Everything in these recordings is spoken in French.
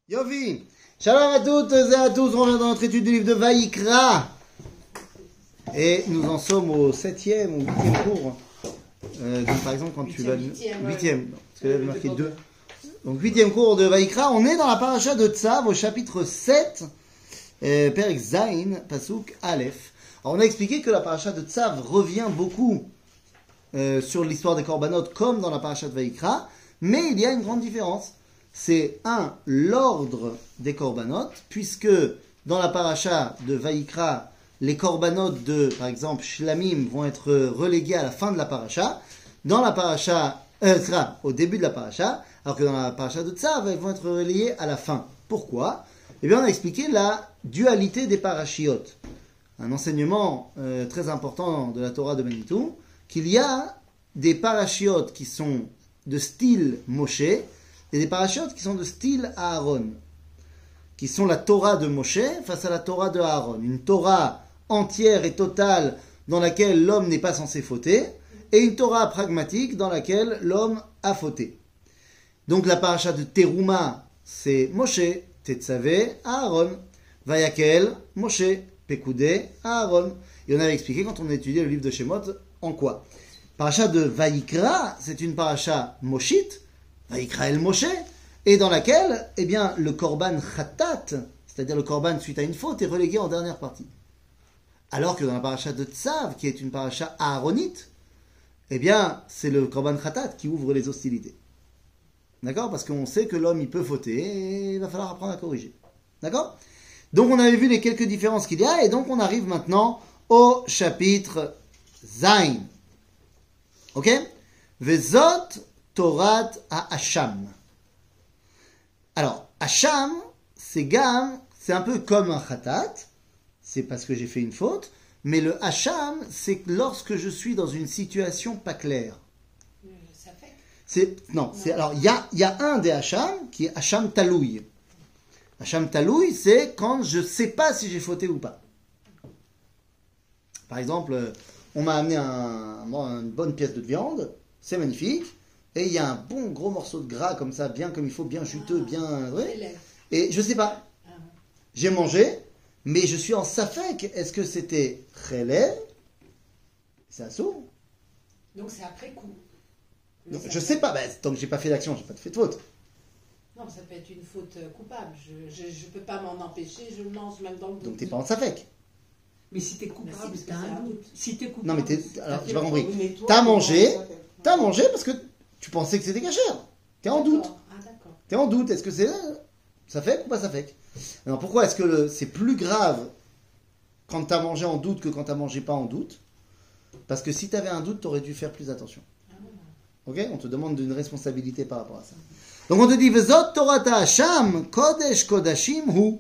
Yofi, shalom à toutes et à tous, on revient dans notre étude du livre de Vaïkra. Et nous en sommes au 7e ou 8e cours. Donc par exemple quand tu vas... 8e, parce que là il y a marqué 2. Donc 8e cours de Vaïkra, on est dans la paracha de Tzav au chapitre 7, Perek Zayin, Pasuk Aleph. Alors on a expliqué que la paracha de Tzav revient beaucoup sur l'histoire des korbanot comme dans la paracha de Vaïkra, mais il y a une grande différence. C'est l'ordre des korbanot, puisque dans la paracha de Vaïkra, les korbanot de, par exemple, Shlamim vont être relégués à la fin de la paracha, dans la paracha, au début de la paracha, alors que dans la paracha de Tzav, elles vont être relayées à la fin. Pourquoi ? Eh bien, on a expliqué la dualité des parashiot. Un enseignement très important de la Torah de Manitou, qu'il y a des parashiot qui sont de style Moshe, et des parashiot qui sont de style Aaron, qui sont la Torah de Moshe face à la Torah de Aaron. Une Torah entière et totale dans laquelle l'homme n'est pas censé fauter, et une Torah pragmatique dans laquelle l'homme a fauté. Donc la paracha de Teruma, c'est Moshe, Tetzavé, Aaron, Vayakel, Moshe, Pekoudé, Aaron. Et on avait expliqué quand on a étudié le livre de Shemot en quoi. Paracha de Vaïkra, c'est une paracha Moshite, Vaïkra el Moshe, et dans laquelle, eh bien, le korban khatat, c'est-à-dire le korban suite à une faute, est relégué en dernière partie. Alors que dans la paracha de Tzav, qui est une paracha aaronite, eh bien, c'est le korban khatat qui ouvre les hostilités. D'accord ? Parce qu'on sait que l'homme, il peut fauter, et il va falloir apprendre à corriger. D'accord ? Donc, on avait vu les quelques différences qu'il y a, et donc on arrive maintenant au chapitre Zayin. Ok ? Vezot Torat à Hacham. Alors, Hacham, c'est un peu comme un khatat, c'est parce que j'ai fait une faute, mais le Hacham, c'est lorsque je suis dans une situation pas claire. Ça fait. Alors, il y a un des Hacham qui est Hacham Talouy. Hacham Talouy, c'est quand je ne sais pas si j'ai fauté ou pas. Par exemple, on m'a amené une bonne pièce de viande, c'est magnifique, et il y a un bon gros morceau de gras comme ça, bien comme il faut, bien juteux, bien vrai. Et je sais pas. J'ai mangé, mais je suis en safek. Est-ce que c'était chelev? C'est assourd. Donc c'est après coup. Donc, je sais pas. Tant que j'ai pas fait d'action, j'ai pas fait de faute. Non, ça peut être une faute coupable. Je peux pas m'en empêcher. Je le mange même dans le doute. Donc t'es pas en safek. Mais si t'es coupable, t'as un doute. Si t'es coupable. Non mais alors j'ai pas compris. Mais T'as mangé parce que tu pensais que c'était cachère. T'es en doute. Ah d'accord. T'es en doute. Est-ce que c'est ça fait ou pas ça fait? Alors pourquoi est-ce que c'est plus grave quand t'as mangé en doute que quand t'as mangé pas en doute? Parce que si t'avais un doute, t'aurais dû faire plus attention. Ok? On te demande une responsabilité par rapport à ça. Donc on te dit Vezot Torata Hacham Kodesh Kodashim Hu.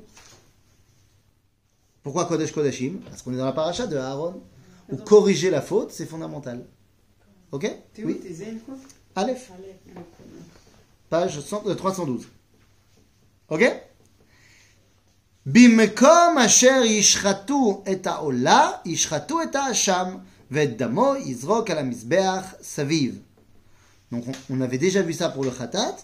Pourquoi Kodesh Kodashim? Parce qu'on est dans la paracha de Aaron où corriger la faute c'est fondamental. Ok? T'es où? T'es zen quoi? Aleph. Page 312. Ok? Bimkom asher yishratu et ha'ola, yishratu et ha'asham, ve'et damo yizrok al ha'mizbeach saviv. Donc on avait déjà vu ça pour le khatat,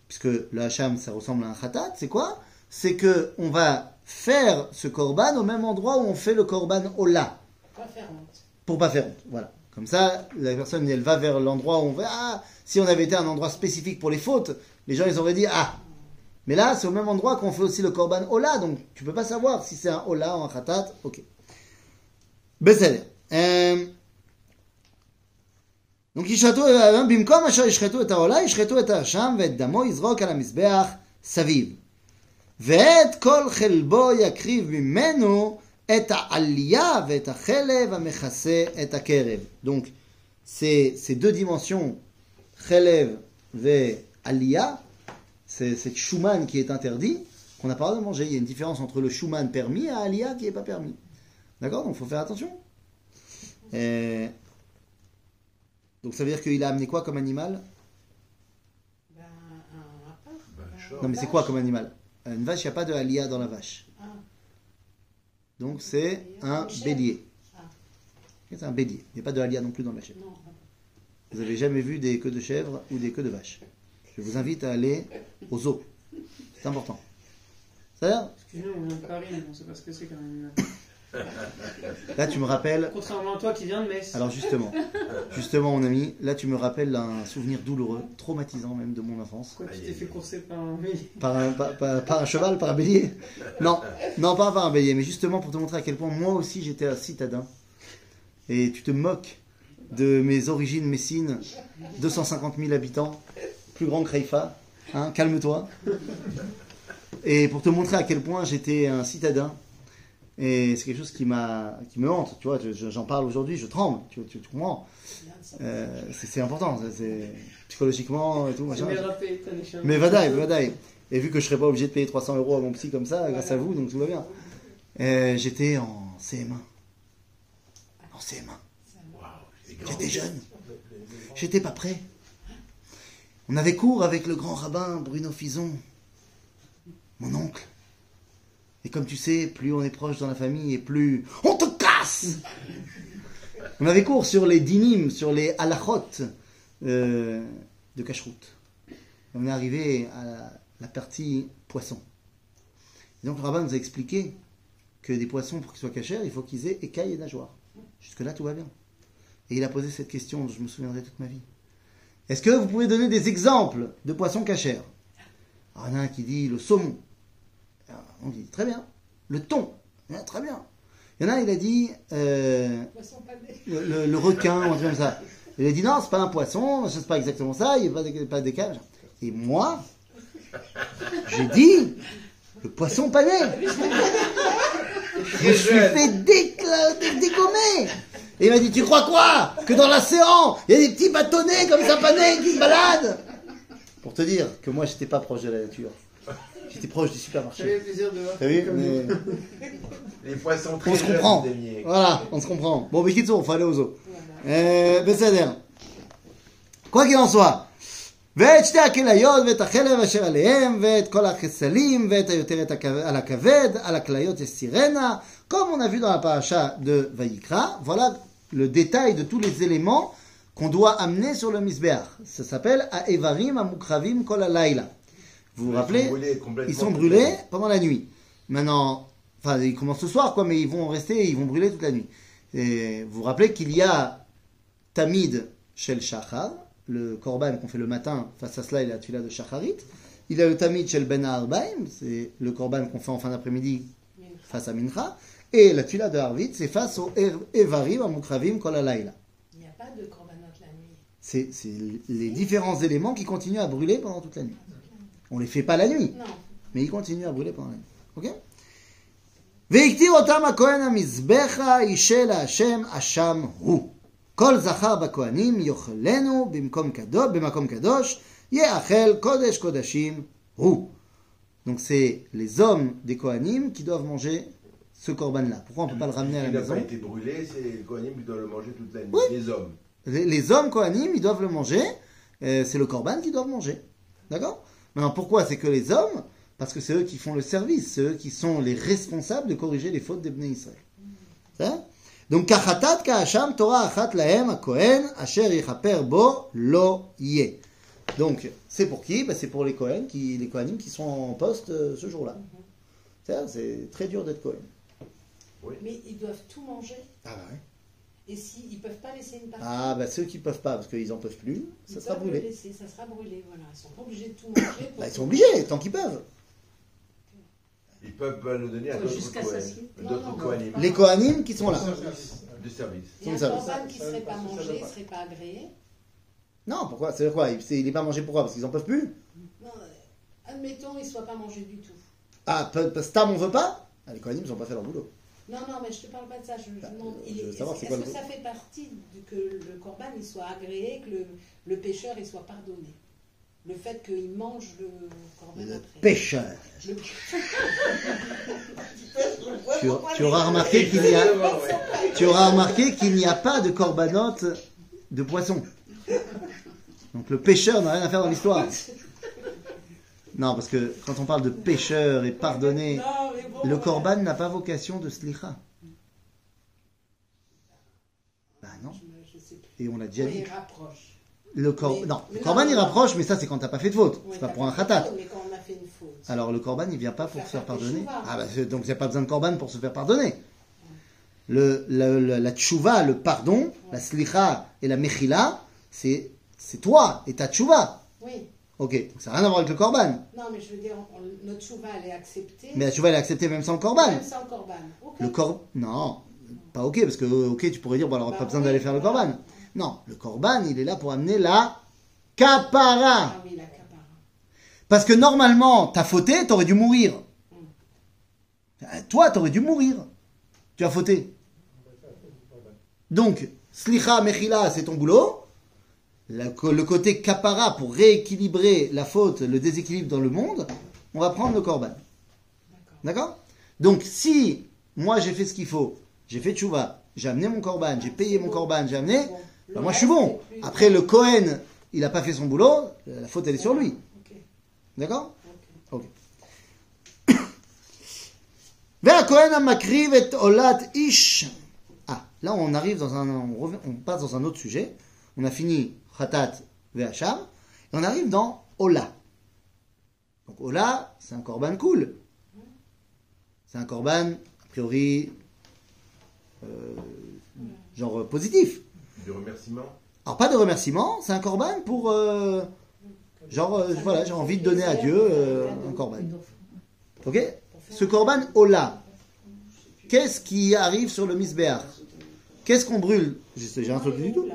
puisque le hacham ça ressemble à un khatat. C'est quoi? C'est que on va faire ce korban au même endroit où on fait le korban ola. Pas faire honte. Pour pas faire honte, voilà. Comme ça, la personne, elle va vers l'endroit où on va... Ah, si on avait été à un endroit spécifique pour les fautes, les gens, ils auraient dit, ah. Mais là, c'est au même endroit qu'on fait aussi le korban Ola, donc tu peux pas savoir si c'est un Ola ou un Khatat. Ok. Besséder. Donc, Bimkom asher yishchetu et ha'ola, yishchetu et ha'asham, ve'et damo yizrok al ha'mizbeach saviv. Ve'et kol chelbo yakriv mimenu, et ha'aliyah ve'et ha'chelev ha'mechase et ha'kerev. Donc, ces deux dimensions, chelev ve'aliyah, c'est cette chouman qui est interdit, qu'on n'a pas le droit de manger. Il y a une différence entre le chouman permis et aliyah qui n'est pas permis. D'accord? Donc, il faut faire attention. Donc, ça veut dire qu'il a amené quoi comme animal? Un lapin. Non, mais c'est quoi comme animal? Une vache, il n'y a pas de aliyah dans la vache. Donc c'est un bélier. C'est un bélier. Il n'y a pas de aliyah non plus dans la chèvre. Vous n'avez jamais vu des queues de chèvre ou des queues de vache. Je vous invite à aller au zoo. C'est important. C'est-à-dire, Excuse-nous, on vient de Paris, on sait pas ce que c'est quand même. là tu me rappelles. Contrairement à toi qui viens de Metz. Alors justement, mon ami, là tu me rappelles un souvenir douloureux, traumatisant même de mon enfance. Quoi, tu t'es fait courser par un bélier? Par un cheval, par un bélier? Non, pas par un bélier, mais justement pour te montrer à quel point moi aussi j'étais un citadin. Et tu te moques de mes origines messines, 250 000 habitants, plus grand que Haïfa, hein, calme-toi. Et pour te montrer à quel point j'étais un citadin, et c'est quelque chose qui me hante, tu vois, j'en parle aujourd'hui, je tremble, tu comprends, c'est important, c'est psychologiquement et tout, machin. Mais vadaï. Et vu que je serais pas obligé de payer 300 € à mon psy comme ça, grâce à vous, donc tout va bien. J'étais en CM1. J'étais jeune. J'étais pas prêt. On avait cours avec le grand rabbin Bruno Fison, mon oncle. Et comme tu sais, plus on est proche dans la famille et plus on te casse. On avait cours sur les dinim, sur les halachot de cacheroute. On est arrivé à la partie poisson. Et donc le rabbin nous a expliqué que des poissons, pour qu'ils soient cachers, il faut qu'ils aient écailles et nageoires. Jusque-là, tout va bien. Et il a posé cette question dont je me souviendrai toute ma vie. Est-ce que vous pouvez donner des exemples de poissons cachers? Alors, il y en a un qui dit le saumon. Alors, on dit très bien. Le thon. Très bien. Il y en a un, il a dit le requin, ou un truc comme ça. Il a dit non, c'est pas un poisson, c'est pas exactement ça, il n'y a pas d'écage. Et moi, j'ai dit le poisson pané. Je me suis fait dégommer. Et il m'a dit, tu crois quoi? Que dans l'océan, il y a des petits bâtonnets comme ça panés qui se baladent? Pour te dire que moi, j'étais pas proche de la nature. J'étais proche du supermarché. J'avais le plaisir de voir. T'as vu? Mais... Les poissons très on se comprend. Voilà, on se comprend. Bon, mais il faut aller aux eaux. בסדר. quoi qu'il en soit. ואת שתי הכליות ואת החלב אשר עליהם ואת כל החסלים ואת היותרת על הכבד, על הכליות יש סירנה, comme on a vu dans la paracha de Vayikra. Voilà le détail de tous les éléments qu'on doit amener sur le misbéach. Ça s'appelle Aevarim Amukravim Kol Halayla. Vous vous rappelez? Ils sont brûlés pendant la nuit. Maintenant, enfin ils commencent ce soir quoi, mais ils vont brûler toute la nuit. Et vous vous rappelez qu'il y a Tamid Shel Shachar, le korban qu'on fait le matin, face à cela il y a la tuila de Shacharit. Il y a le Tamid Shel Ben Ha'arbaim, c'est le korban qu'on fait en fin d'après-midi face à Mincha. Et la tuila de Harvit, c'est face au Evarim Amukravim Kol Halayla. Il n'y a pas de korbanot la nuit. C'est les différents éléments qui continuent à brûler pendant toute la nuit. On ne les fait pas la nuit, Non. mais ils continuent à brûler pendant la nuit. Ok? והקטיר אותם הכהן המזבחה אישה להשם אשם הוא. כל זכר בכהנים יאכלנו במקום קדוש, יאכל קודש קודשים הוא. Donc c'est les hommes des Kohanim qui doivent manger ce korban-là. Pourquoi on ne peut pas le ramener à la maison? Il n'a pas été brûlé, c'est les Kohanim qui doivent le manger toute la nuit, oui. les hommes. Les hommes Kohanim, ils doivent le manger, c'est le korban qu'ils doivent manger. D'accord? Maintenant, pourquoi c'est que les hommes? Parce que c'est eux qui font le service, c'est eux qui sont les responsables de corriger les fautes des Bnei Israël. Ça? Donc, kachatat kahasham Torah achat lahem hakohen asher yichaper bo lo yeh. Donc, c'est pour qui? C'est pour les Kohanim qui sont en poste ce jour-là. C'est très dur d'être Kohen. Oui. Mais ils doivent tout manger. Ah ouais. Et s'ils ne peuvent pas laisser une partie, Ceux qui ne peuvent pas, parce qu'ils n'en peuvent plus, ça sera brûlé. laisser, ça sera brûlé. Voilà. Ils ne sont pas obligés de tout manger. Ils sont obligés, tant qu'ils peuvent. Ils peuvent pas le donner à d'autres Jusqu'à Kohanim. s'assier. D'autres Kohanim. Les Kohanim qui sont là. De service. Et un ça. korban qui ne serait pas mangé, ne serait pas agréé. Non, pourquoi? C'est quoi? Il n'est pas mangé pourquoi? Parce qu'ils n'en peuvent plus? Non, admettons, il ne soit pas mangé du tout. Ah, Stam on veut pas? Les Kohanim n'ont pas fait leur boulot. Non, mais je ne te parle pas de ça. Je demande, je veux savoir c'est quoi est-ce que le- ça fait partie que le korban il soit agréé, que le pécheur il soit pardonné? Le fait qu'il mange le korban Le après. pêcheur. Le- Tu auras remarqué qu'il n'y a pas de korbanot de poisson. Donc le pêcheur n'a rien à faire dans l'histoire. Non, parce que quand on parle de pêcheur et pardonné, Non, mais bon, le korban n'a pas vocation de slicha. Non. Je sais plus. Et on l'a déjà Oui, dit. il rapproche. Le korban il rapproche, mais ça c'est quand t'as pas fait de faute. Oui, C'est pas t'as pour un fait khatat. faute, mais quand on a fait une faute. Alors le korban, il vient pas pour se faire pardonner. teshuvah. Ah bah, donc il n'y a pas besoin de korban pour se faire pardonner. La tchouva, le pardon, la slicha et la mechila, c'est toi et ta tchouva. Oui. Ok, ça n'a rien à voir avec le korban. Non, mais je veux dire, notre tchouva, elle est acceptée. Mais la tchouva, elle est acceptée même sans le korban. Même sans korban. Ok. Le korban, non, pas ok, parce que ok, tu pourrais dire, bon alors on n'a pas besoin d'aller faire le korban. Non, le korban, il est là pour amener la kapara. Ah oui, la kapara. Parce que normalement, t'as fauté, t'aurais dû mourir. Toi, t'aurais dû mourir. Tu as fauté. Donc, slicha, mechila, c'est ton boulot. Le côté kapara pour rééquilibrer la faute, le déséquilibre dans le monde, on va prendre le korban. D'accord? Donc, si moi j'ai fait ce qu'il faut, j'ai fait tchouva, j'ai amené mon korban, j'ai payé mon korban, j'ai amené, ben moi je suis bon. Après, le Kohen, il n'a pas fait son boulot, la faute elle est sur lui. Ok. D'accord? Ok. Vers Kohen amakriv et olat ish. Ah, là on arrive on passe dans un autre sujet. On a fini Khatat Ve'acham, et on arrive dans Ola. Donc Ola, c'est un korban cool. C'est un korban, a priori, genre positif. Du remerciement. Alors pas de remerciement, c'est un korban pour, voilà, j'ai envie de donner à Dieu un korban. Ok? Ce korban Ola, qu'est-ce qui arrive sur le misbéach? Qu'est-ce qu'on brûle? J'ai un truc du tout.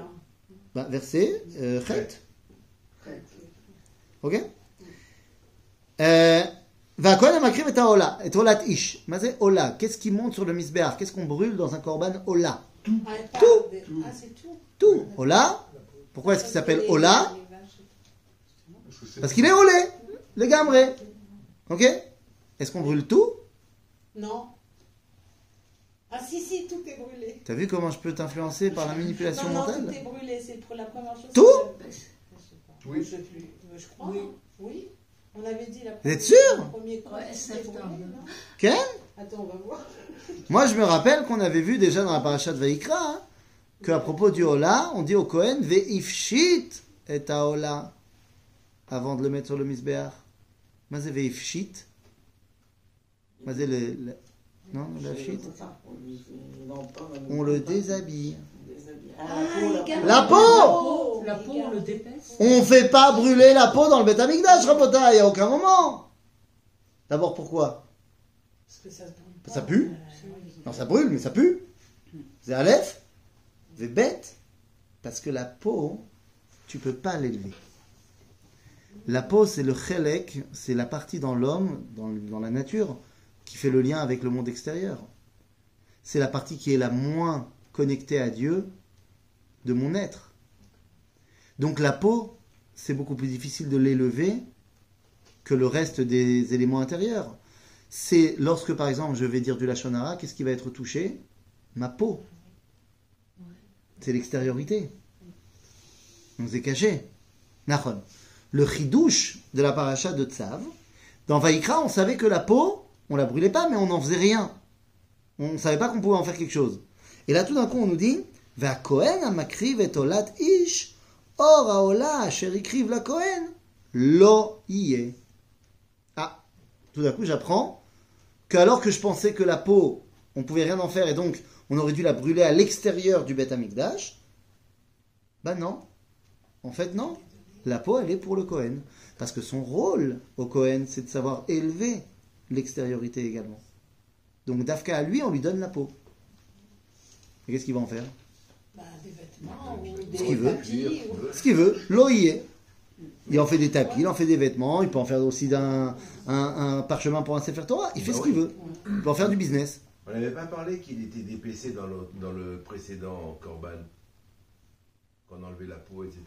Bah, verset Chet. Ok? Va kohen makriv et ola, et olat ish. Mais c'est ola. Qu'est-ce qui monte sur le misbéach? Qu'est-ce qu'on brûle dans un korban ola? Tout. Ah, c'est tout. Tout. Ola. Pourquoi est-ce qu'il s'appelle ola? Parce qu'il est olé, le gamré. Ok? Est-ce qu'on brûle tout? Non. Ah si, tout est brûlé. T'as vu comment je peux t'influencer par la manipulation Non, mentale? tout est brûlé, c'est pour la première chose. Tout? Oui. Je crois. Oui. On avait dit la première. Vous êtes sûr? Premier coup, c'était brûlé, non? Ken? Attends, on va voir. Moi, je me rappelle qu'on avait vu déjà dans la parasha de Vaïkra, hein, qu'à propos du Ola, on dit au Kohen, Ve'ifshit et Ola, avant de le mettre sur le misbéach. Mais c'est Ve'ifshit. Mais c'est non, le shit. On le déshabille. La peau! La peau, on le dépaisse. On ne fait pas brûler la peau dans le Beth Amikdash, Rabota, il n'y a aucun moment. D'abord, pourquoi? Parce que ça se brûle pas. Ça pue? Non, ça brûle, mais ça pue. C'est Aleph, c'est bête. Parce que la peau, tu peux pas l'élever. La peau, c'est le chelek, c'est la partie dans l'homme, dans la nature, qui fait le lien avec le monde extérieur. C'est la partie qui est la moins connectée à Dieu de mon être. Donc la peau, c'est beaucoup plus difficile de l'élever que le reste des éléments intérieurs. C'est lorsque, par exemple, je vais dire du Lachon Hara, qu'est-ce qui va être touché? Ma peau. C'est l'extériorité. On s'est caché. Nachon. Le chidouche de la paracha de Tzav, dans Vaïkra, on savait que la peau, on la brûlait pas, mais on n'en faisait rien. On ne savait pas qu'on pouvait en faire quelque chose. Et là, tout d'un coup, on nous dit, Va Kohen amakriv et olat ish, or haola asher ikriv la Kohen, lo yé. Ah, tout d'un coup, j'apprends qu'alors que je pensais que la peau, on pouvait rien en faire et donc on aurait dû la brûler à l'extérieur du Beth Amikdash, ben non. En fait, non. La peau, elle est pour le Kohen. Parce que son rôle au Kohen, c'est de savoir élever l'extériorité également. Donc, Dafka, à lui, on lui donne la peau. Et qu'est-ce qu'il va en faire? Des vêtements ou des Ce qu'il veut. tapis. Ce qu'il veut. Loïe. Il en fait des tapis, il en fait des vêtements, il peut en faire aussi un parchemin pour un Sefer Torah. Il fait ce qu'il veut. Il peut en faire du business. On n'avait pas parlé qu'il était dépecé dans le précédent Korban, qu'on enlevait la peau, etc.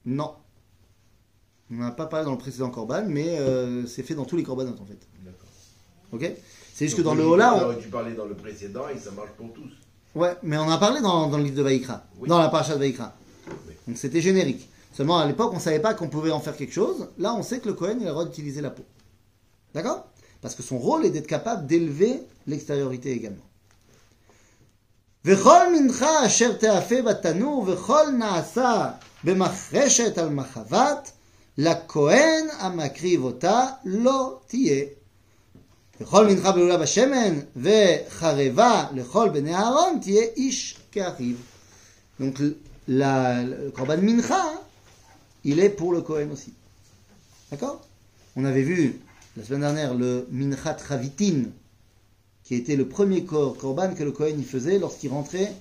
Non. On n'a pas parlé dans le précédent Korban, mais c'est fait dans tous les Korbanot en fait. D'accord. Ok? C'est juste que dans le Ola. Tu parlais dans le précédent et ça marche pour tous. Ouais, mais on en a parlé dans le livre de Vaïkra, Oui. dans la paracha de Vaïkra. Oui. Donc c'était générique. Seulement à l'époque, on ne savait pas qu'on pouvait en faire quelque chose. Là, on sait que le Kohen, il a le droit d'utiliser la peau. D'accord? Parce que son rôle est d'être capable d'élever l'extériorité également. V'chol mincha asher te'afeh batanur v'chol na'asa b'machreshet al machavat la Kohen amakriv ota lo tiye. Vechol mincha belula bashemen vechareva lechol bnei Aaron tiye ish ke'achiv. Donc le korban mincha, il est pour le Kohen aussi. D'accord? On avait vu la semaine dernière le minchat chavitin, qui était le premier korban que le Kohen y faisait lorsqu'il rentrait,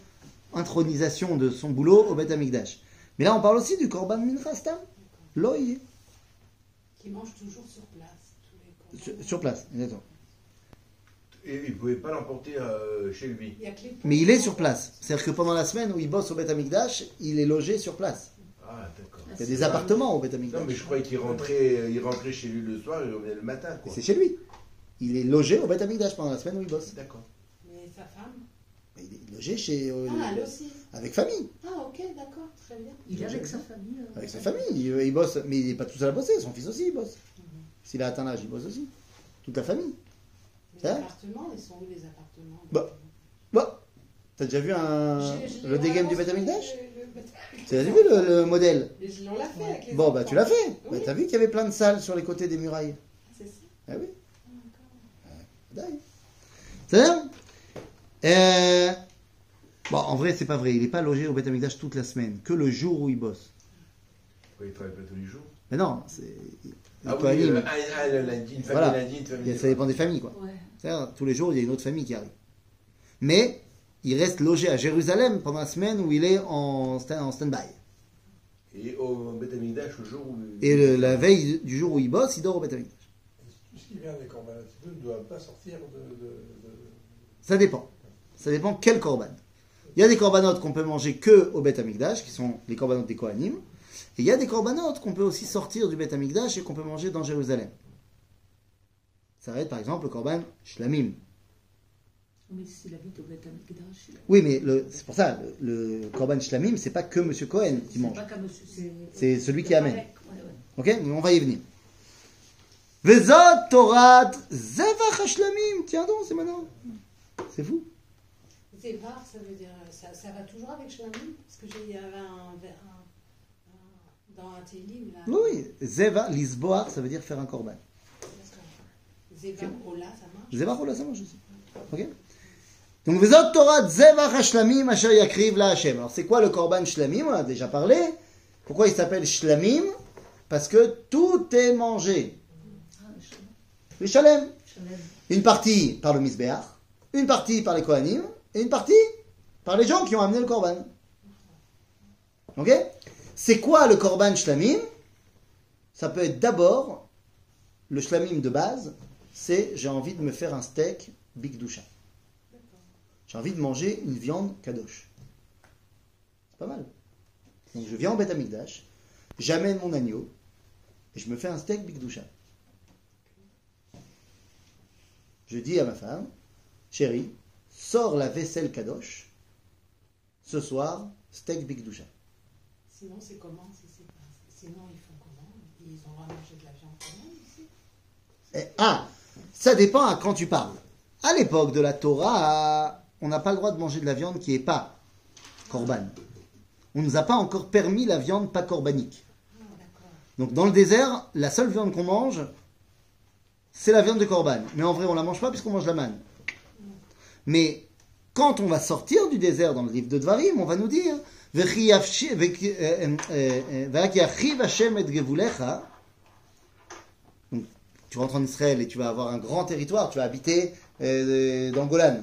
intronisation de son boulot au Beth Amikdash. Mais là, on parle aussi du korban mincha stam, loïe. Qui mange toujours sur place. Tous les corbans. Sur place, exactement. Et il ne pouvait pas l'emporter chez lui. Il y a que les Mais il est sur place. C'est-à-dire que pendant la semaine où il bosse au Beth Amikdash, il est logé sur place. Ah, d'accord. Il y a des appartements au Beth Amikdash. Non, mais je croyais qu'il rentrait chez lui le soir et il revenait le matin, Et quoi. c'est chez lui. Il est logé au Beth Amikdash pendant la semaine où il bosse. D'accord. Mais sa femme. Mais il est logé chez, Elle aussi. avec famille. Ah, ok, d'accord, très bien. Il est avec sa famille. Avec sa famille. Il bosse, mais il n'est pas tout seul à bosser. Son fils aussi, il bosse. S'il a atteint l'âge, il bosse aussi. Toute la famille. Les Hein appartements, ils sont où les appartements? Bah. Bon, t'as déjà vu le dégame du Beth Amikdash? Tu as vu le modèle? On l'a fait avec les Bon, bah tu l'as fait. Bah, Oui. t'as vu qu'il y avait plein de salles sur les côtés des murailles? C'est ça. Ah oui. D'accord. C'est-à-dire bon, en vrai, c'est pas vrai. Il n'est pas logé au Beth Amikdash toute la semaine, que le jour où il bosse. Quoi, il travaille pas tous les jours? Mais non, c'est. Ah les oui, Kohanim, le lundi, une famille Voilà. lundi, une famille. ça dépend des familles, quoi. Ouais. C'est-à-dire, tous les jours, il y a une autre famille qui arrive. Mais il reste logé à Jérusalem pendant la semaine où il est en stand-by. Et au Beth Amikdash, le jour où. Et la veille du jour où il bosse, il dort au Beth Amikdash. Tout ce qui vient des corbans ne doit pas sortir de... Ça dépend. Ça dépend quel korban. Il y a des korbanotes qu'on peut manger que au Beth Amikdash, qui sont les korbanotes des Kohanim. Et il y a des korbanotes qu'on peut aussi sortir du Beth Amikdash et qu'on peut manger dans Jérusalem. Ça va être par exemple le korban shlamim. Mais s'il habite au Beth Amikdash. Oui, mais c'est pour ça, le korban shlamim, c'est pas que Monsieur Cohen qui mange. C'est pas comme C'est celui qui amène. Ouais, ouais. Ok? Mais on va y venir. Vezot Torat Zevach HaShlamim. Tiens donc, c'est maintenant. C'est fou. Zévar, ça veut dire. Ça va toujours avec Shlamim? Parce que il y avait dans un télim là. Oui, Zeva, Lisboar, ça veut dire faire un korban. Zévar, Ola, ça marche? Zevach Ola, ça mange aussi. Ok? Donc, Vezot Torat Zevach HaShlamim Asher Yakriv La Hashem. Alors, c'est quoi le korban Shlamim? On a déjà parlé. Pourquoi il s'appelle Shlamim? Parce que tout est mangé. Ah, Les Shalem. Shalem. Une partie par le Misbéach, une partie par les Kohanim, et une partie par les gens qui ont amené le korban. Ok? C'est quoi le korban shlamim? Ça peut être d'abord, le shlamim de base, c'est j'ai envie de me faire un steak bigdusha. J'ai envie de manger une viande kadosh. C'est pas mal. Donc je viens en Beth Amikdash, j'amène mon agneau, et je me fais un steak bigdusha. Je dis à ma femme, chérie, sors la vaisselle kadosh, ce soir, steak bigdusha. Sinon, c'est comment si c'est pas... Sinon, ils font comment? Ils ont droit à manger de la viande comment ici? Ça dépend à quand tu parles. À l'époque de la Torah, on n'a pas le droit de manger de la viande qui n'est pas korban. On ne nous a pas encore permis la viande pas corbanique. Ah, d'accord. Donc dans le désert, la seule viande qu'on mange, c'est la viande de korban. Mais en vrai, on la mange pas puisqu'on mange la manne. Mais quand on va sortir du désert dans le livre de Dvarim, on va nous dire donc, tu rentres en Israël et tu vas avoir un grand territoire, tu vas habiter dans le Golan.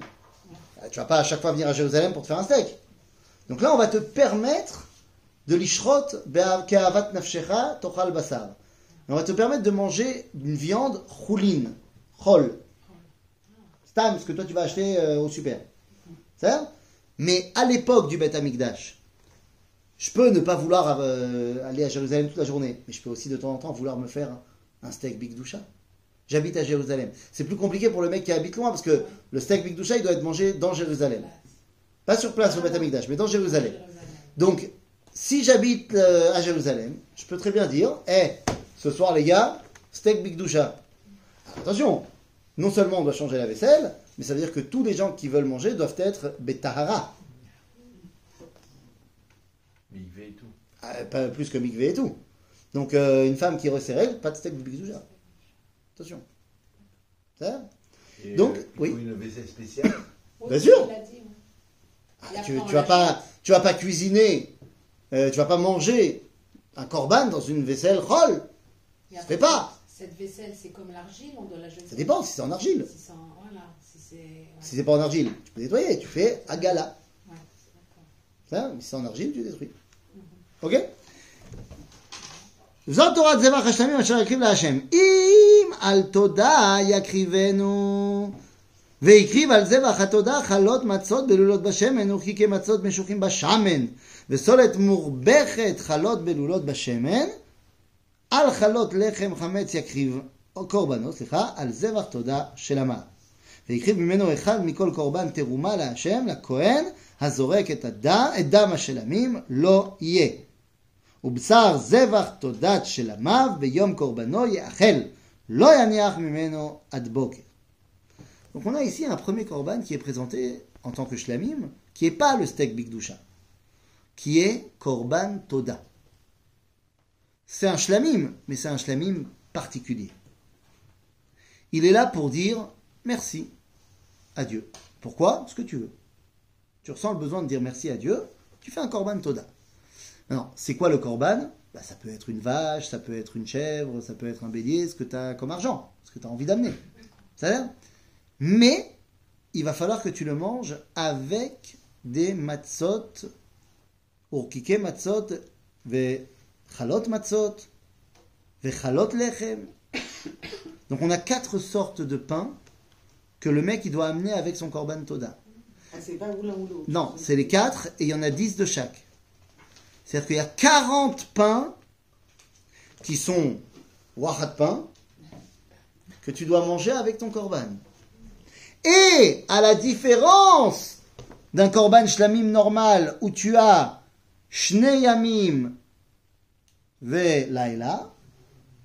Tu vas pas à chaque fois venir à Jérusalem pour te faire un steak. Donc là, on va te permettre de l'ishrot ke'avat nafshecha tochal basar. On va te permettre de manger une viande choulin, chol. Stam, ce que toi tu vas acheter au super. C'est ça? Mais à l'époque du Beth Amikdash, je peux ne pas vouloir aller à Jérusalem toute la journée, mais je peux aussi de temps en temps vouloir me faire un steak bigdusha. J'habite à Jérusalem. C'est plus compliqué pour le mec qui habite loin parce que le steak bigdusha il doit être mangé dans Jérusalem. Pas sur place au Beth Amikdash, mais dans Jérusalem. Donc, si j'habite à Jérusalem, je peux très bien dire, ce soir les gars, steak bigdusha. Attention, non seulement on doit changer la vaisselle, mais ça veut dire que tous les gens qui veulent manger doivent être betahara. Mikvé et tout. Pas plus que mikvé et tout. Donc, une femme qui aurait ses règles, pas de steak bigdoucha. Attention. Ça Et, Donc, il oui. faut une vaisselle spéciale. Oui, Bien sûr. il a dit, oui. Ah, Et tu après, vas pas cuisiner, tu vas pas manger un corban dans une vaisselle roll. Et Ça se après, fait pas. Cette vaisselle, c'est comme l'argile, on doit la jeter. Ça dépend si c'est en argile. Si c'est en- voilà, si c'est... ouais. Si c'est pas en argile, tu peux nettoyer. Tu fais à gala. Ouais, c'est d'accord. Ça, mais si c'est en argile, tu détruis. Ok? זאת תורת זבח השלמים אשר יקריב להשם. אם על תודה יקריבנו, והקריב על זבח התודה חלות מצות בלולות בשמן, וכי כמצות משוחים בשמן, וסולת מורבכת חלות בלולות בשמן, על חלות לחם חמץ יקריב, או קורבנו, סליחה, על זבח תודה של המה. והקריב ממנו אחד מכל קורבן תרומה להשם, לכהן, הזורק את דם השלמים, לא יהיה. ובשר זבח תודת שלמיו ביום קורבנו יאכל, לא יניח ממנו עד בוקר. Donc on a ici un premier korban qui est présenté en tant que shlamim, qui n'est pas le steak bigdoucha, qui est korban toda. C'est un shlamim, mais c'est un shlamim particulier. Il est là pour dire merci à Dieu. Pourquoi? Ce que tu veux. Tu ressens le besoin de dire merci à Dieu, tu fais un korban toda. Alors, c'est quoi le korban? Bah, ça peut être une vache, ça peut être une chèvre, ça peut être un bélier, ce que tu as comme argent, ce que tu as envie d'amener. Ça va? Mais, il va falloir que tu le manges avec des matzot, urkike matzot, ve chalot matzot, ve chalot lechem. Donc, on a 4 sortes de pain que le mec il doit amener avec son korban toda. Ah, c'est pas l'un ou l'autre. Non, c'est les 4 et il y en a 10 de chaque. C'est-à-dire qu'il y a 40 pains qui sont wahat pain que tu dois manger avec ton korban. Et à la différence d'un korban shlamim normal où tu as shnei yamim ve laila,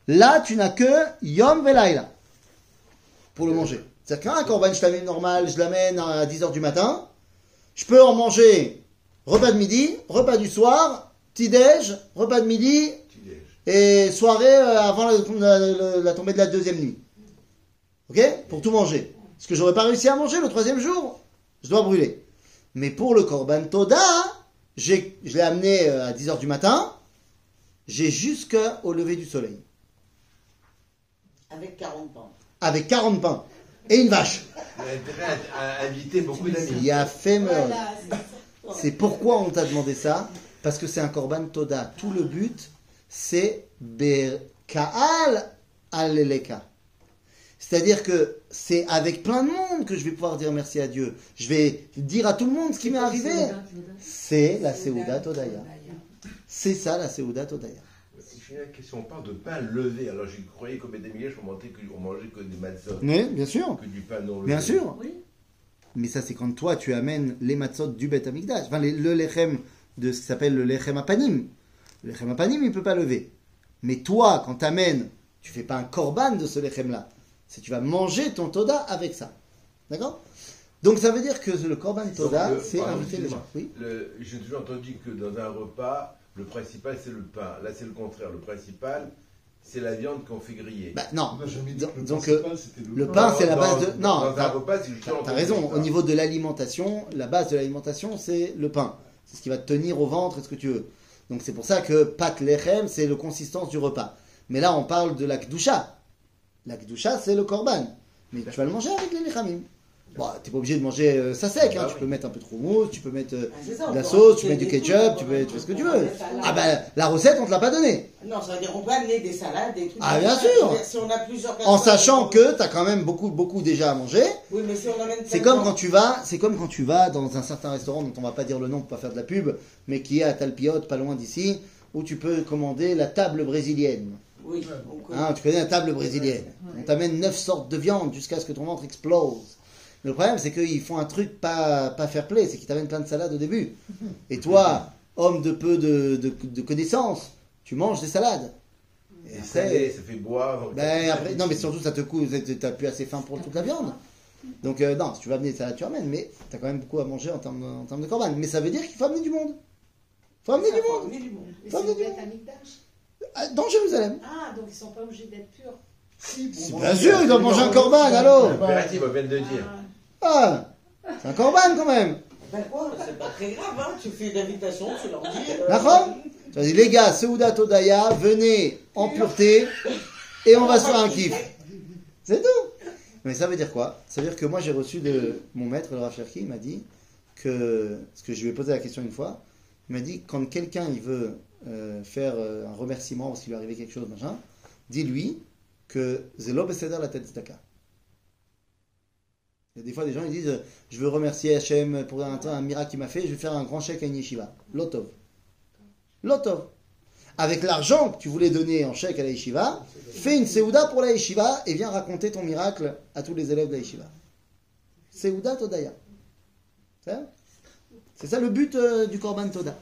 là tu n'as que yom ve laila pour le manger. C'est-à-dire qu'un korban shlamim normal, je l'amène à 10h du matin, je peux en manger repas de midi, repas du soir, petit-déj, repas de midi et soirée avant la tombée de la deuxième nuit. Ok? Pour tout manger. Ce que j'aurais pas réussi à manger le 3e jour, je dois brûler. Mais pour le korban toda, je l'ai amené à 10h du matin, j'ai jusqu'au lever du soleil. Avec 40 pains. Avec 40 pains. Et une vache. Il a intérêt à inviter beaucoup d'amis. Il y a fait meurtre. Voilà, c'est ça. C'est pourquoi on t'a demandé ça. Parce que c'est un korban toda. Tout le but, c'est berkaal aleleka. C'est-à-dire que c'est avec plein de monde que je vais pouvoir dire merci à Dieu. Je vais dire à tout le monde ce qui m'est arrivé. C'est la Seudat Todaya. C'est ça la Seudat Todaya. J'ai une question, on parle de pain levé. Alors j'ai croyais qu'au Bédémiège, on mangeait que des matzot, Oui, bien sûr. que du pain non levé. Bien sûr. Oui. Mais ça, c'est quand toi, tu amènes les matzot du Bet Amikdash. Enfin, le lechem de ce qui s'appelle le lechem apanim. Le lechem apanim, il ne peut pas lever. Mais toi, quand tu amènes, tu fais pas un korban de ce lechem-là. C'est tu vas manger ton toda avec ça. D'accord? Donc ça veut dire que le korban toda, Donc, c'est pardon, inviter les gens. excusez-moi. Oui. J'ai toujours entendu que dans un repas, le principal c'est le pain. Là c'est le contraire. Le principal, c'est la viande qu'on fait griller. Bah non. On n'a jamais dit que le Donc, principal, c'était le pain, c'est la base de... Dans Non, un t'as repas, c'est juste t'as raison. Au niveau de l'alimentation, la base de l'alimentation, c'est le pain. C'est ce qui va te tenir au ventre et ce que tu veux. Donc c'est pour ça que pat lechem, c'est le consistance du repas. Mais là, on parle de la kdusha. La kdusha, c'est le korban. Mais tu vas le manger avec les lechamim. Bon, t'es pas obligé de manger ça sec. Hein. Ah Tu oui. peux mettre un peu de houmous, tu peux mettre C'est ça, de on la peut sauce, tu rajouter peux mettre du des ketchup, trucs, tu on peux peut tu fais ce que tu rajouter veux. des salades. Ah ben, la recette, on te l'a pas donnée. Non, ça veut dire on peut amener des salades, des trucs. Ah, comme bien ça. sûr. Si on a plusieurs En personnes, sachant que t'as quand même beaucoup déjà à manger. Oui, mais si on amène C'est plein comme de quand tu vas, c'est comme quand tu vas dans un certain restaurant dont on va pas dire le nom pour pas faire de la pub, mais qui est à Talpiot, pas loin d'ici, où tu peux commander la table brésilienne. Oui, on connaît. Hein, tu connais la table brésilienne. On t'amène 9 sortes de viande jusqu'à ce que ton ventre explose. Mais le problème, c'est qu'ils font un truc pas fair play, c'est qu'ils t'amènent plein de salades au début. Et toi, homme de peu de connaissances, tu manges des salades. Et C'est après, salé, ça fait boire. ben, après, non, mais surtout, ça te coûte, t'as plus assez faim pour toute la viande. Donc, non, si tu veux amener des salades, tu ramènes, mais t'as quand même beaucoup à manger en termes de korban. Mais ça veut dire qu'il faut amener du monde. Faut amener du monde. Amener du monde. Mais Faut c'est amener le du Beth monde. Amikdash. Dans Jérusalem. Ah, donc ils sont pas obligés d'être purs. Bien sûr, ils doivent manger un corban, allô. Impératif, on vient de le dire. Ah, Ah, c'est un corban quand même. Ben quoi, c'est pas très grave, hein. Tu fais une invitation, tu leur dis. D'accord. Tu as dit, les gars, Seudat Odaya, venez en pureté et on va se faire un kiff. C'est tout. Mais ça veut dire quoi? Ça veut dire que moi j'ai reçu de mon maître, le Rav Cherki, il m'a dit que, parce que je lui ai posé la question une fois, il m'a dit quand quelqu'un il veut faire un remerciement parce qu'il lui est arrivé quelque chose, machin, dis-lui que Zelo Beseder la tête Tzedaka. Il y a des fois des gens ils disent je veux remercier Hachem pour un miracle qu'il m'a fait, je vais faire un grand chèque à une yeshiva. Lotov. Lotov. Avec l'argent que tu voulais donner en chèque à la yeshiva, fais une Seouda pour la yeshiva et viens raconter ton miracle à tous les élèves de la yeshiva. Seouda Todaya. C'est ça le but du Korban Toda.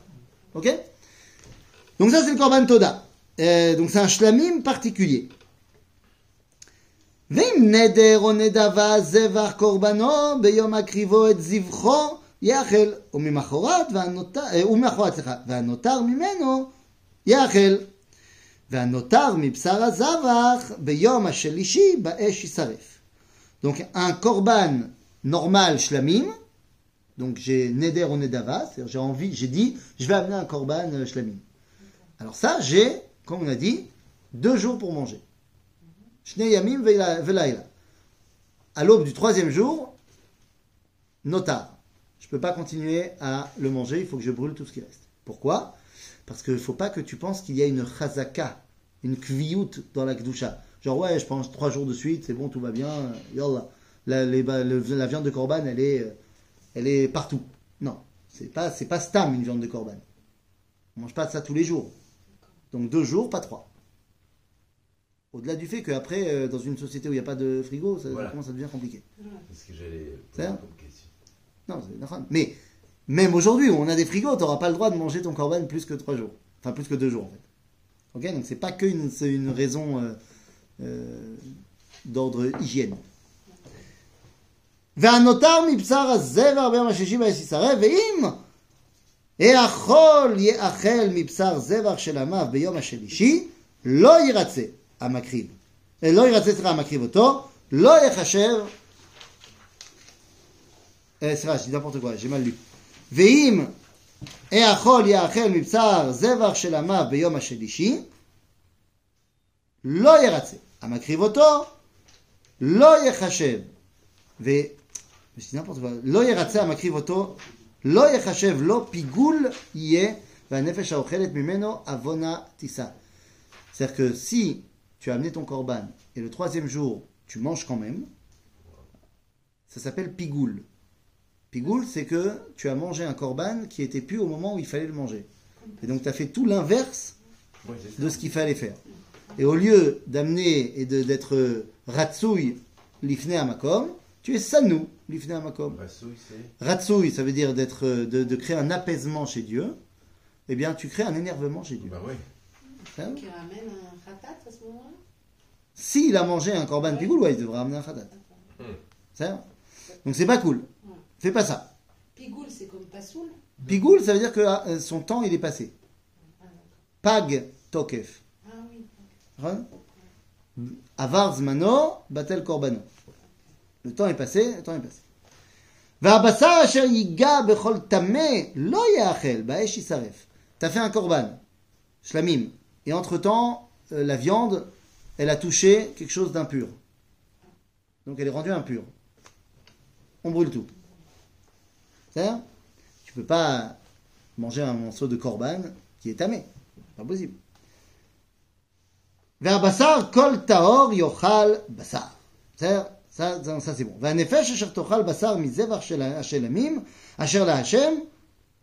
Ok? Donc ça c'est le Korban Toda. Donc c'est un shlamim particulier. ואם נדר או נדבה זבח קורבנו ביום הקריבו את זבחו יאכל והנותר ממנו יאכל והנותר מבשר הזבח ביום השלישי באש יישרף. Donc un korban normal shlamim, donc j'ai neder ou nedava, c'est-à-dire j'ai dit je vais amener un korban shlamim. Alors ça j'ai, comme on a dit, 2 jours pour manger. Shnei yamim velayla. À l'aube du 3e jour, notar. Je ne peux pas continuer à le manger, il faut que je brûle tout ce qui reste. Pourquoi? Parce qu'il ne faut pas que tu penses qu'il y a une chazaka, une kviyut dans la kedusha. Genre ouais, je pense 3 jours de suite, c'est bon, tout va bien, yallah. La viande de korban, elle est partout. Non, c'est pas stam une viande de korban. On ne mange pas de ça tous les jours. Donc 2 jours, pas 3. Au-delà du fait qu'après, dans une société où il n'y a pas de frigo, ça commence à devenir compliqué. C'est ce que j'allais poser comme question. Non, c'est d'accord. Mais même aujourd'hui, où on a des frigos, tu n'auras pas le droit de manger ton korban plus que 3 jours. Enfin, plus que 2 jours, en fait. Ok? Donc, c'est pas que une raison d'ordre hygiène. והנותר מבשר הזבח ביום השישי וישרף, ואם האכול יאכל מבשר זבח של עמיו ביום השלישי, לא ירצה המקריב. לא ירצה סליחה המקריב אותו, לא יחשב, סליחה, je dis n'importe quoi, j'ai mal lu. ואם האכול יאכל מבשר זבח של עמיו ביום השלישי, לא ירצה המקריב אותו, לא יחשב. je dis n'importe quoi, לא ירצה המקריב אותו, לא יחשב לו פיגול יהיה, והנפש האוכלת ממנו עוונה תישא. C'est-à-dire que si tu as amené ton korban et le 3e jour tu manges quand même, ça s'appelle pigoul. Pigoul, c'est que tu as mangé un korban qui était plus au moment où il fallait le manger. Et donc tu as fait tout l'inverse de ce qu'il fallait faire. Et au lieu d'amener et d'être ratsouille lifnei hamakom, tu es sanou lifnei hamakom. Ratsouille, ça veut dire de créer un apaisement chez Dieu. Eh bien, tu crées un énervement chez Dieu. Bah oui. donc il ramène un khatat à ce moment-là. S'il a mangé un korban pigoul, ouais, il devrait amener un khatat. Donc c'est pas cool. Fais pas ça. Pigoul, c'est comme pasoul. Pigoul, ça veut dire que son temps il est passé. Pag tokef. Ah oui. Avar zmano batel korbano. Le temps est passé, le temps est passé. והבשר אשר ייגע בכל טמא לא יאכל באש יישרף. T'as fait un korban, shlamim, et entre-temps, la viande, elle a touché quelque chose d'impur. Donc elle est rendue impure. On brûle tout. C'est-à-dire, tu peux pas manger un morceau de korban qui est tamé. Pas possible. והבשר כל טהור יאכל בשר. C'est-à-dire, ça c'est bon. והנפש אשר תאכל בשר מזבח של השלמים, אשר להשם,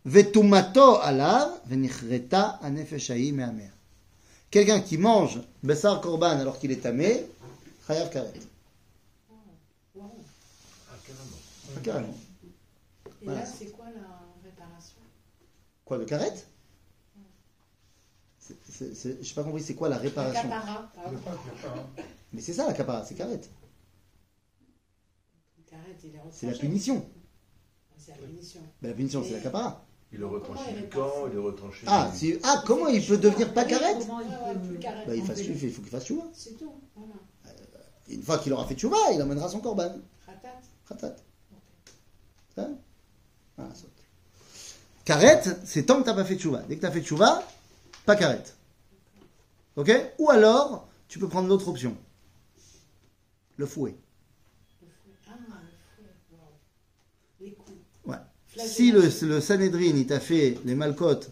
וטומאתו עליו, ונכרתה הנפש ההיא מהמר. Quelqu'un qui mange bessar korban alors qu'il est tamé, chayav karet. Carrément. Et Voilà. là, c'est quoi la réparation? Quoi, le karet? J'ai pas compris, c'est quoi la La réparation? capara. Le pain, le pain. Mais c'est ça la kapara, c'est karet. Le karet, il est C'est la reproché. punition. C'est la punition. Ben, la punition, c'est la kapara. Il est retranché Comment il du est camp, passé il est retranché Ah, comment il peut devenir pas carrette? Comment il plus peut- carré. Bah, il faut qu'il fasse tchouva. C'est tout. Voilà. Une fois qu'il aura fait tchouva, il emmènera son korban. Ratat. Khatat. Ça voilà, saute. Carrette, c'est tant que t'as pas fait tchouva. Dès que t'as fait tchouva, pas carrette. Ok? Ou alors, tu peux prendre l'autre option. Le fouet. Ah, le fouet. Wow. Les coups. Ouais. Flagellation. Si le Sanhedrin, il t'a fait les malcotes,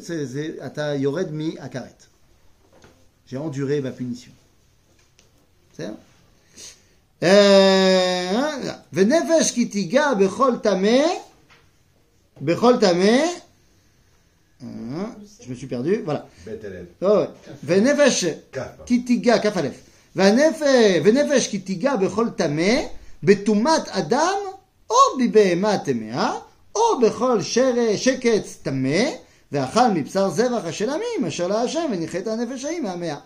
c'est ata yored mi à carrette. J'ai enduré ma punition. C'est ça? Venefesh ki tiga bechol tameh, je me suis perdu, voilà. Beth Elef. Oh, ouais. Venefesh Kaf. ki tiga, kaf alef. Venefesh ki tiga bechol tameh, betumat adam, או בבהמה טמאה, או בכל שקץ טמא, ואכל מבשר זבח השלמים, אשר להשם, וניחת הנפש ההיא מהמאה.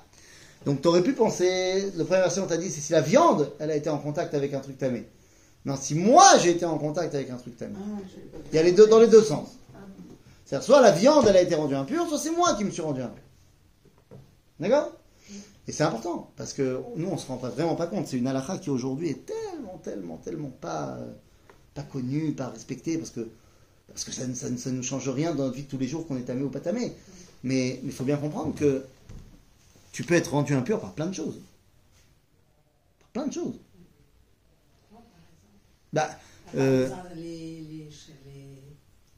Donc tu aurais pu penser, le premier verset on t'a dit, c'est si la viande, elle a été en contact avec un truc tamé. Non, si moi j'ai été en contact avec un truc tamé. Il y a les deux, dans les deux sens. C'est-à-dire, soit la viande, elle a été rendue impure, soit c'est moi qui me suis rendu impur. D'accord? Et c'est important, parce que nous on se rend vraiment pas compte. C'est une halakha qui aujourd'hui est tellement pas connue, pas respectée, parce que ça ne nous change rien dans notre vie de tous les jours qu'on est tamé ou pas tamé. Mais il faut bien comprendre que tu peux être rendu impur par plein de choses. Par plein de choses. Bah, Par exemple,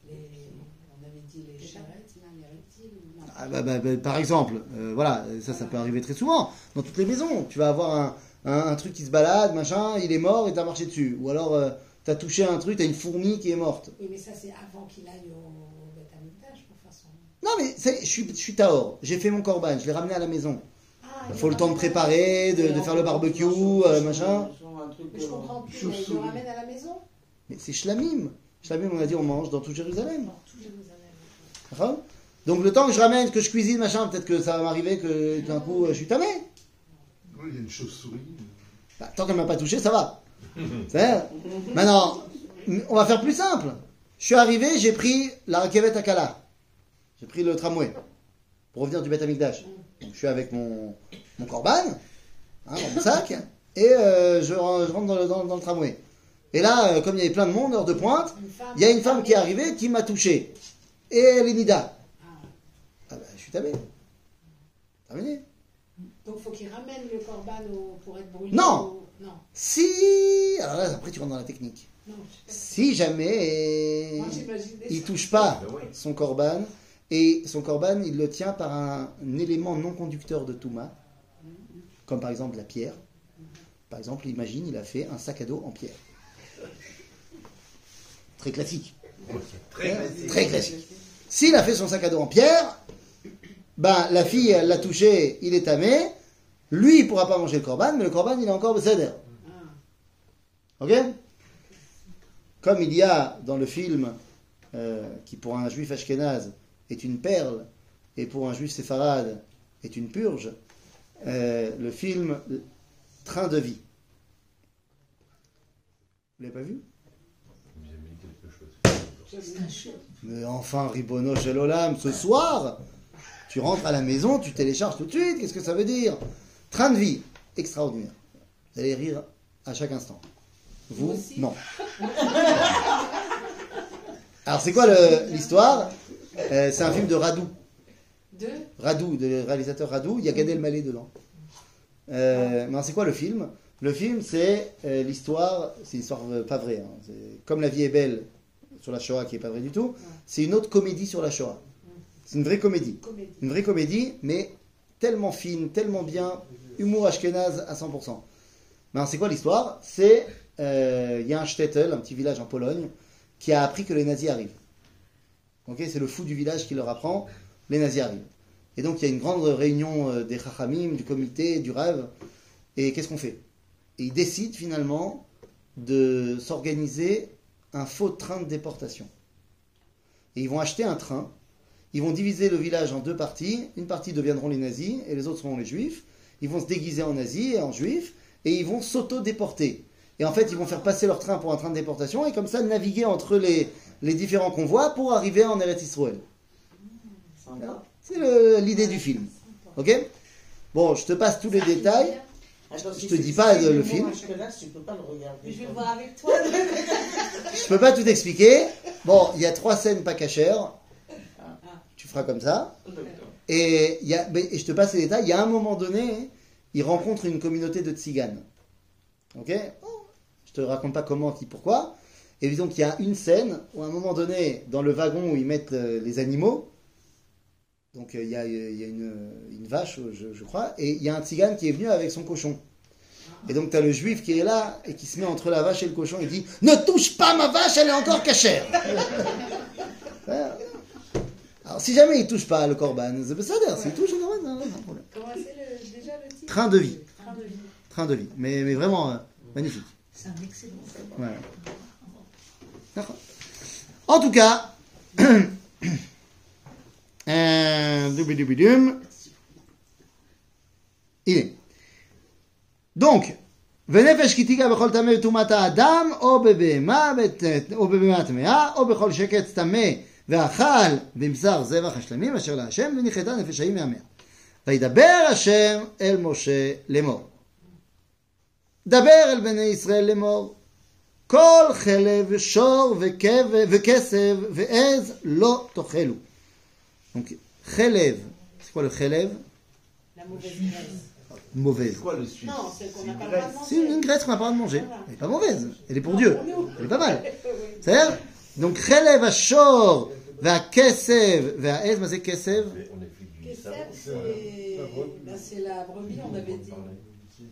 on avait dit les charrettes, là, les reptiles. Non. par exemple, voilà, ça peut arriver très souvent. Dans toutes les maisons, tu vas avoir un truc qui se balade, machin, il est mort et t'as marché dessus. Ou alors, t'as touché un truc, t'as une fourmi qui est morte. Oui, mais ça, c'est avant qu'il aille au Beth Amikdash, pour faire son... Non, mais je suis tahor. J'ai fait mon korban, je l'ai ramené à la maison. Ah, Il faut le temps de préparer, de faire le barbecue, machin. Mais je comprends plus, mais il le ramène à la maison? Mais c'est shlamim. Shlamim, on a dit, on mange dans tout Jérusalem. Non, tout Jérusalem. D'accord? Donc le temps que je ramène, que je cuisine, machin, peut-être que ça va m'arriver que d'un coup je suis tamé. Oui, il y a une chauve-souris. Bah, tant qu'elle m'a pas touché, ça va. C'est maintenant, on va faire plus simple. Je suis arrivé, j'ai pris la Rakevet Akala. J'ai pris le tramway pour revenir du Beth Amikdash. Donc je suis avec mon korban, dans mon sac, et je rentre dans le tramway. Et là, comme il y avait plein de monde, heure de pointe, il y a une femme qui est arrivée qui m'a touché. Et elle est nida. Ah bah, je suis tamé. Terminé. Donc il faut qu'il ramène le korban pour être brûlé? Non. Non. Si... Alors là, après tu rentres dans la technique. Non, Si jamais moi j'imaginais il ça. touche pas Ben oui. son korban, et son korban, il le tient par un élément non conducteur de Touma, comme par exemple la pierre. Par exemple, imagine, il a fait un sac à dos en pierre. Très classique. Très classique. Très classique. S'il a fait son sac à dos en pierre, ben, la fille, elle l'a touché, il est tamé. Lui, il pourra pas manger le korban, mais le korban, il est encore besséder. Ok? Comme il y a dans le film, qui pour un juif ashkénaze est une perle, et pour un juif séfarade est une purge, le film Train de vie. Vous l'avez pas vu? J'ai mis quelque chose. Mais enfin, Ribono Shel Olam, ce soir, tu rentres à la maison, tu télécharges tout de suite. Qu'est-ce que ça veut dire? Train de vie, extraordinaire. Vous allez rire à chaque instant. Vous, aussi. non. Alors, c'est quoi l'histoire? C'est un film de Radou. Le réalisateur Radou. Il y a Gad Elmaleh dedans. Non, c'est quoi le film? Le film, c'est l'histoire, c'est une histoire pas vraie. Hein. C'est comme La vie est belle sur la Shoah, qui est pas vraie du tout. C'est une autre comédie sur la Shoah. C'est une vraie comédie. Une vraie comédie, mais tellement fine, tellement bien, humour ashkénaze à 100%. Mais c'est quoi l'histoire? C'est, il y a un shtetl, un petit village en Pologne, qui a appris que les nazis arrivent. Ok, c'est le fou du village qui leur apprend, les nazis arrivent. Et donc il y a une grande réunion des chachamim, du comité, du Rav, et qu'est-ce qu'on fait? Et ils décident finalement de s'organiser un faux train de déportation. Et ils vont acheter un train, ils vont diviser le village en deux parties, une partie deviendront les nazis, et les autres seront les juifs, ils vont se déguiser en nazis et en juifs, et ils vont s'auto-déporter. Et en fait, ils vont faire passer leur train pour un train de déportation et comme ça naviguer entre les différents convois pour arriver en Eretz Israël. C'est l'idée du film. Ok? Bon, je te passe tous les détails. Attends, Je te dis pas le film. Parce que là, tu peux pas le regarder. Je vais le voir avec toi. Je peux pas tout expliquer. Bon, il y a 3 scènes pas cachères. Tu feras comme ça. Et je te passe les détails. Il y a un moment donné, il rencontre une communauté de tziganes. Ok? Je te raconte pas comment, qui, pourquoi. Et donc il y a une scène où à un moment donné, dans le wagon où ils mettent les animaux, donc il y a une vache, je crois, et il y a un tzigane qui est venu avec son cochon. Et donc tu as le juif qui est là et qui se met entre la vache et le cochon et dit « Ne touche pas ma vache, elle est encore cachère !» Alors si jamais il touche pas le korban, c'est pas ça d'ailleurs, s'il touche le korban, non, pas de problème. Comment c'est déjà le titre? Train de vie. Train de vie. Train de vie. Mais vraiment magnifique. C'est un excellent film. Voilà. D'accord. En tout cas, il est. Donc, ונפש כי תיגע בכל טמא וטומאת האדם, או בבהמה טמאה, או בכל שקץ טמא, ואכל בבשר זבח השלמים אשר להשם, וניחתה נפש ההיא מהמאה. וידבר השם אל משה לאמור. דבר אל בני ישראל לאמור. כל חלב, שור וכסף ועז לא תאכלו. Donc, חלב, c'est quoi le חלב? La mauvaise graisse. Mauvaise. C'est quoi le Suisse? Non, c'est qu'on C'est n'a une pas le graisse. droit de manger. C'est une graisse qu'on n'a pas le droit de manger. Voilà. Elle n'est pas mauvaise. Elle est pour Dieu. pour nous. Elle est pas mal. C'est-à-dire, donc, חלב, השור והכסף והעז, מה זה כסף? Mais on est fait du Kessel, savon. c'est la brebis, on avait dit.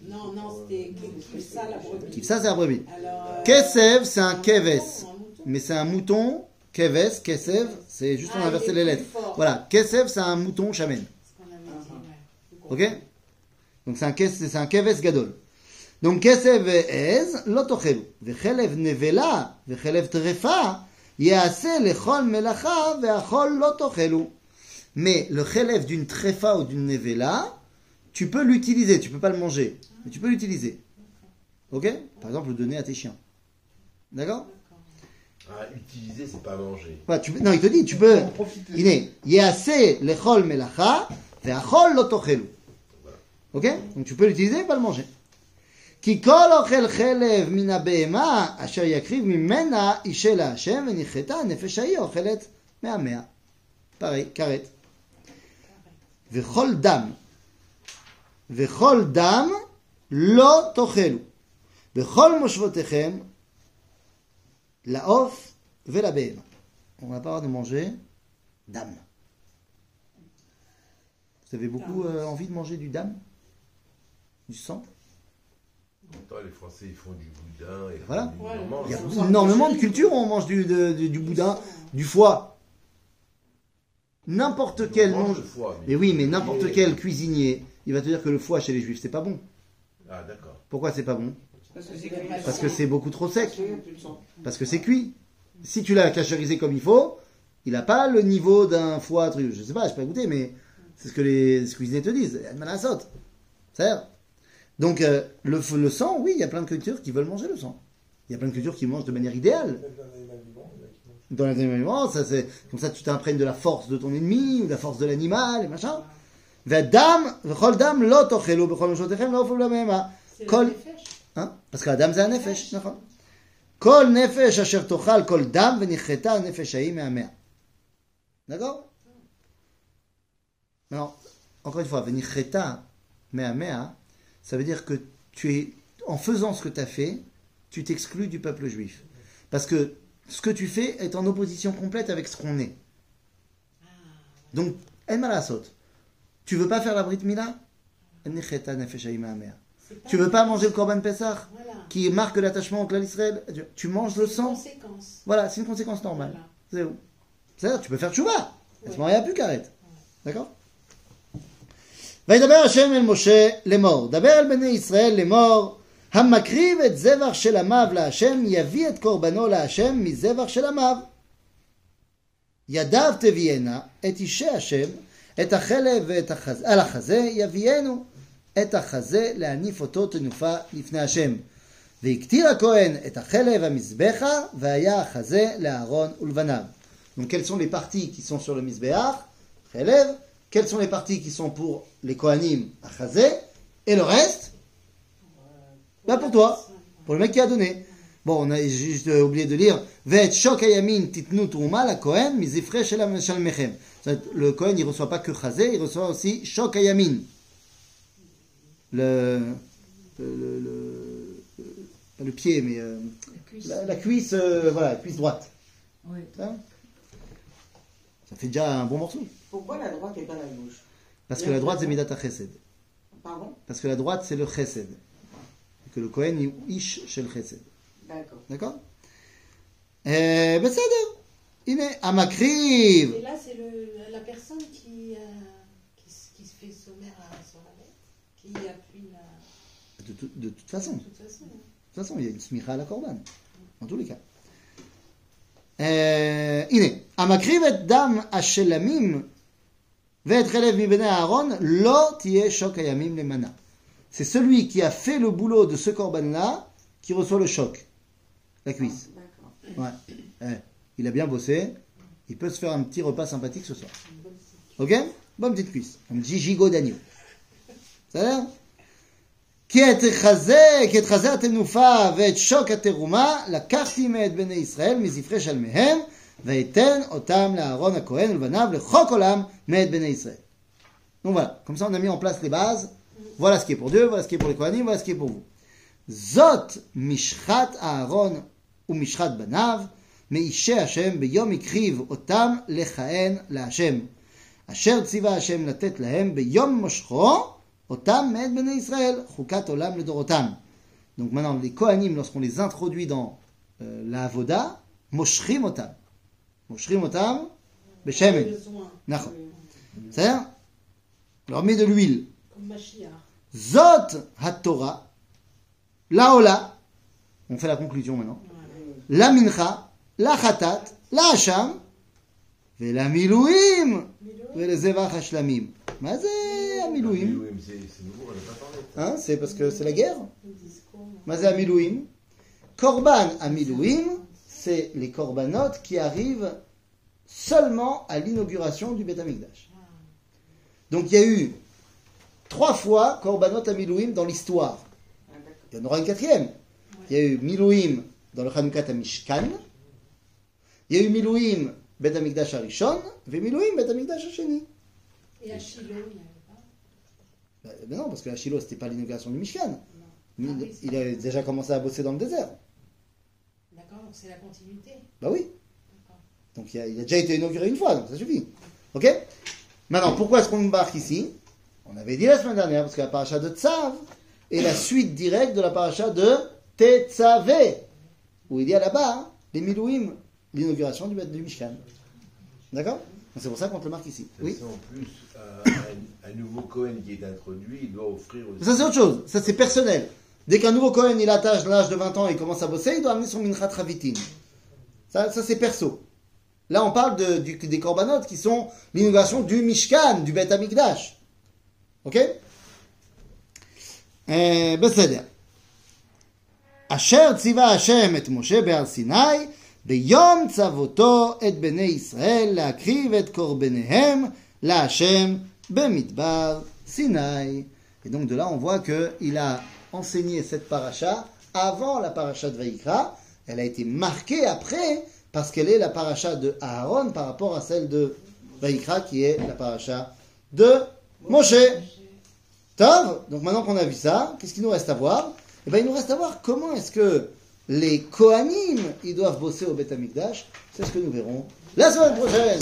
Non, c'était Kivsa, la brebis. Kivsa, c'est la brebis. Alors, Kesef, c'est un keves. un mouton. Mais c'est un mouton. Keves, kesef, c'est juste on a Ah, inversé il est les plus lettres. fort. Voilà, kesef, c'est un mouton chamen. Ce qu'on avait dit, ouais. Ok? Donc c'est un keves gadol. Donc kesef ve'ez, lo tochelu. Vechelev nevela, vechelev trefa, ya'ase lechol melacha, ve'achol lo tochelu. Mais le chelev d'une trefa ou d'une nevela, tu peux l'utiliser, tu peux pas le manger, mais tu peux l'utiliser. Ok? Par exemple, le donner à tes chiens. D'accord? Ah, utiliser, c'est pas manger. Voilà, non, il te dit, tu peux. En profiter. Il est ya'ase lechol melacha, ve'achol lo tochelu. Ok? Donc tu peux l'utiliser et pas le manger. כי כל אוכל חלב מן הבהמה אשר יקריב ממנה אישה להשם וניחתה הנפש ההיא אוכלת מהמאה. pareil, כרת. וכל דם לא תאכלו. בכל מושבותיכם לעוף ולבהמה. On n'a pas le droit de manger dam. Vous avez beaucoup envie de manger du dam? Du sang? Attends, les Français, ils font du boudin. Et Voilà. ils en mangent. Il y a énormément de cultures où on mange du boudin, du foie. N'importe quel On mange nom. le foie, Mais oui, mais n'importe quel cuisinier, il va te dire que le foie chez les juifs, c'est pas bon. Ah, d'accord. Pourquoi c'est pas bon? Parce que c'est cuit. Parce que c'est beaucoup trop sec. Parce qu'il y a plus de sang. Parce que c'est cuit. Si tu l'as cachérisé comme il faut, il n'a pas le niveau d'un foie. Je sais pas, je n'ai pas goûté, mais c'est ce que les cuisiniers te disent. Elle m'a la saute. C'est-à-dire. Donc, le sang, oui, il y a plein de cultures qui veulent manger le sang. Il y a plein de cultures qui mangent de manière idéale. Peut-être un animal vivant, il y en a qui mangent. Dans les animaux, ça c'est comme ça tu t'imprègnes de la force de ton ennemi ou de la force de l'animal et machin. V'adam, v'chol dam lo tochelu b'chol meshotechem lo oflu l'behema. C'est Kol, le nefesh. hein? Parce que Adam c'est un nefesh, נכון. Kol nefesh asher tochal kol dam v'nicheta הנפש ההיא מהמאה. D'accord? Maintenant, encore une fois, v'nicheta מהמאה, ça veut dire que tu es, en faisant ce que tu as fait, tu t'exclus du peuple juif. Parce que ce que tu fais est en opposition complète avec ce qu'on est. Donc, en malasot. Tu veux pas faire la brit mila? Tu veux pas manger le korban Pessah, Voilà. qui marque l'attachement au clan d'Israël? Tu manges le sang. Conséquence. Voilà, c'est une conséquence normale. Voilà. C'est où? C'est-à-dire, tu peux faire tchouva. À ce moment, il n'y a plus qu'arrête. D'accord? וידבר השם אל משה לאמור, דבר אל בני ישראל לאמור, המקריב את זבח של עמיו להשם, יביא את קורבנו להשם מזבח של עמיו. ידיו תביאנה את אישי השם, את החלב ואת החזה, על החזה יביאנו את החזה להניף אותו תנופה לפני השם. והקטיר הכהן את החלב המזבחה והיה החזה לאהרון ולבניו. Donc quelles sont les parties qui sont sur le mizbeach, חלב, quelles sont les parties qui sont pour les kohanim, החזה, et le reste, là pour toi, pour le mec qui a donné. Bon, on a juste oublié de lire Ve'et shok hayamin titnu truma la kohen mizifre shalmechem. Le kohen il reçoit pas que chazé, il reçoit aussi shok hayamin. Pas le pied, mais la cuisse, voilà, la cuisse droite. Oui. Ça fait déjà un bon morceau. Pourquoi la droite et pas la gauche? Parce que la droite c'est midat chesed. Pardon? Parce que la droite c'est le chesed. Et que le kohen il ish shel chesed. D'accord. D'accord? בסדר. הנה, המקריב. Et là, c'est la personne qui se fait sommaire sur la lettre, qui appuie la. De toute façon. De toute façon. De toute façon, il y a une smicha à la korban. Dans tous les cas. הנה, המקריב את דם השלמים ואת חלב מבני אהרון, לא תהיה שוק הימים למנה. C'est celui qui a fait le boulot de ce korban-là qui reçoit le choc. La cuisse. D'accord. Ouais. Il a bien bossé. Il peut se faire un petit repas sympathique ce soir. Ok? Bonne petite cuisse. Un petit gigot d'agneau. Ça va? כי את חזה התנופה ואת שוק התרומה לקחתי מאת בני ישראל מזפרי שלמיהם ויתן אותם לאהרון הכהן ולבניו לחוק עולם מאת בני ישראל. Donc voilà, comme ça on a mis en place les bases. Voilà ce qui est pour Dieu, voilà ce qui est pour les Kohanim, voilà ce qui est pour vous. זאת משחת אהרון ומשחת בניו מאישי השם ביום הקריב אותם לכהן להשם אשר ציווה השם לתת להם ביום מושכו אותם מאת בני ישראל חוקת עולם לדורותם. Donc maintenant les Kohanim lorsqu'on les introduit dans la avoda מושכים אותם בשמן. נכון. בסדר? on leur met de l'huile. Comme Mashiach. זאת התורה la Ola, on fait la conclusion maintenant. La Mincha, la Khatat, la Hacham, et la Milouim, et les Zevach Hashlamim. Mais c'est la Milouim. C'est nouveau, on n'a pas parlé. Hein, c'est parce que c'est la guerre. Mais c'est la Milouim. Korban à Milouim, c'est les korbanot qui arrivent seulement à l'inauguration du Beth Amikdash. Donc il y a eu 3 fois korbanot à Milouim dans l'histoire. Il y en aura une 4e. Il y a eu Milouim dans le Chanukah Mishkan. Il y a eu Milouim Bet Amikdash Harishon. Et Milouim Bet Amikdash Hasheni. Et à Shiloh, il n'y avait pas. Ben non, parce que à Shiloh, c'était pas l'inauguration du Mishkan. Il a déjà commencé à bosser dans le désert. D'accord, donc c'est la continuité. Bah oui. D'accord. Donc il a déjà été inauguré une fois, donc ça suffit. Ok? Maintenant, pourquoi est-ce qu'on embarque ici? On avait dit la semaine dernière, parce que la paracha de Tzav est la suite directe de la paracha de Tetzavé, où il y a là-bas les Milouim, l'inauguration du Mishkan. D'accord? Donc c'est pour ça qu'on te le marque ici. Oui? En plus, un nouveau Cohen qui est introduit, il doit offrir aussi. Ça c'est autre chose, ça c'est personnel. Dès qu'un nouveau Cohen il atteint l'âge de 20 ans et il commence à bosser, il doit amener son Minchat Ravitin. Ça c'est perso. Là on parle des korbanot qui sont l'inauguration du Mishkan, du Beth Amikdash. Ok? בסדר. אשר ציווה השם את משה בהר סיני ביום צוותו את בני ישראל להקריב את קורבניהם להשם במדבר סיני. Et donc de là on voit qu'il a enseigné cette paracha avant la paracha de Vaïkra. Elle a été marquée après parce qu'elle est la paracha de Aaron par rapport à celle de Vaïkra qui est la paracha de Moshe. Tov, donc maintenant qu'on a vu ça, qu'est-ce qu'il nous reste à voir? Eh bien, il nous reste à voir comment est-ce que les Kohanim, ils doivent bosser au Beth Amikdash. C'est ce que nous verrons la semaine prochaine.